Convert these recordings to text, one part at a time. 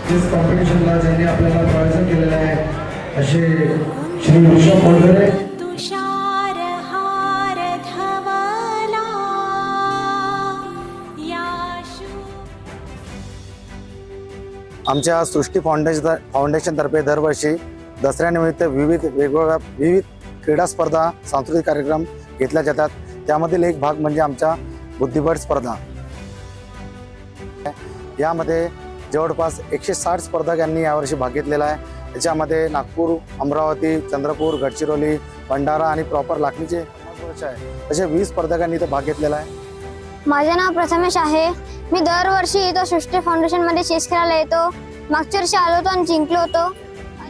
जिस कॉम्पिटिशनला ज्यांनी आपल्याला प्रायोजन केलेलं आहे असे श्री ऋषभ मोडकरे. तुषार हार धवला आमच्या सृष्टी फाउंडेशनतर्फे दरवर्षी दसऱ्यानिमित्त विविध क्रीडा स्पर्धा, सांस्कृतिक कार्यक्रम घेतल्या जातात. त्यामधील एक भाग म्हणजे आमच्या बुद्धिबळ स्पर्धा. यामध्ये जवळपास 160 स्पर्धकांनी यावर्षी भाग घेतलेला आहे. त्याच्यामध्ये नागपूर, अमरावती, चंद्रपूर, गडचिरोली, भंडारा आणि प्रॉपर लाखनीचे असे 20 स्पर्धकांनी इथे भाग घेतलेला आहे. माझे नाव प्रथमेश आहे. मी दरवर्षी येतो सृष्टी फाउंडेशन मध्ये चेस खेळायला येतो. मागच्या वर्षी आलो होतो आणि जिंकलो होतो.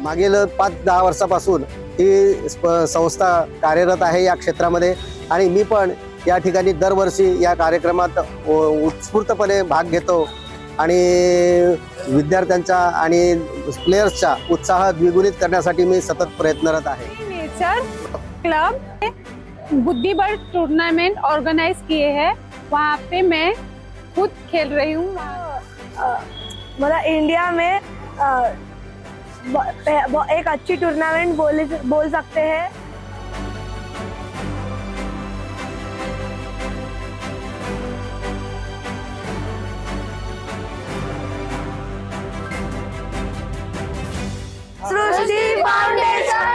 मागील 5-10 वर्षापासून ही संस्था कार्यरत आहे या क्षेत्रामध्ये आणि मी पण या ठिकाणी दरवर्षी या कार्यक्रमात उत्स्फूर्तपणे भाग घेतो आणि विद्यार्थ्यांचा आणि प्लेयर्सचा उत्साह द्विगुणित करण्यासाठी मी सतत प्रयत्नरत आहे. नेचर क्लब बुद्धिबल टूर्नामेंट ऑर्गेनाइज किए हैं, वहाँ पे मैं खुद खेल रही हूँ. मतलब इंडिया में एक अच्छी टूर्नामेंट बोल सकते हैं. सृष्टी फाउंडेशन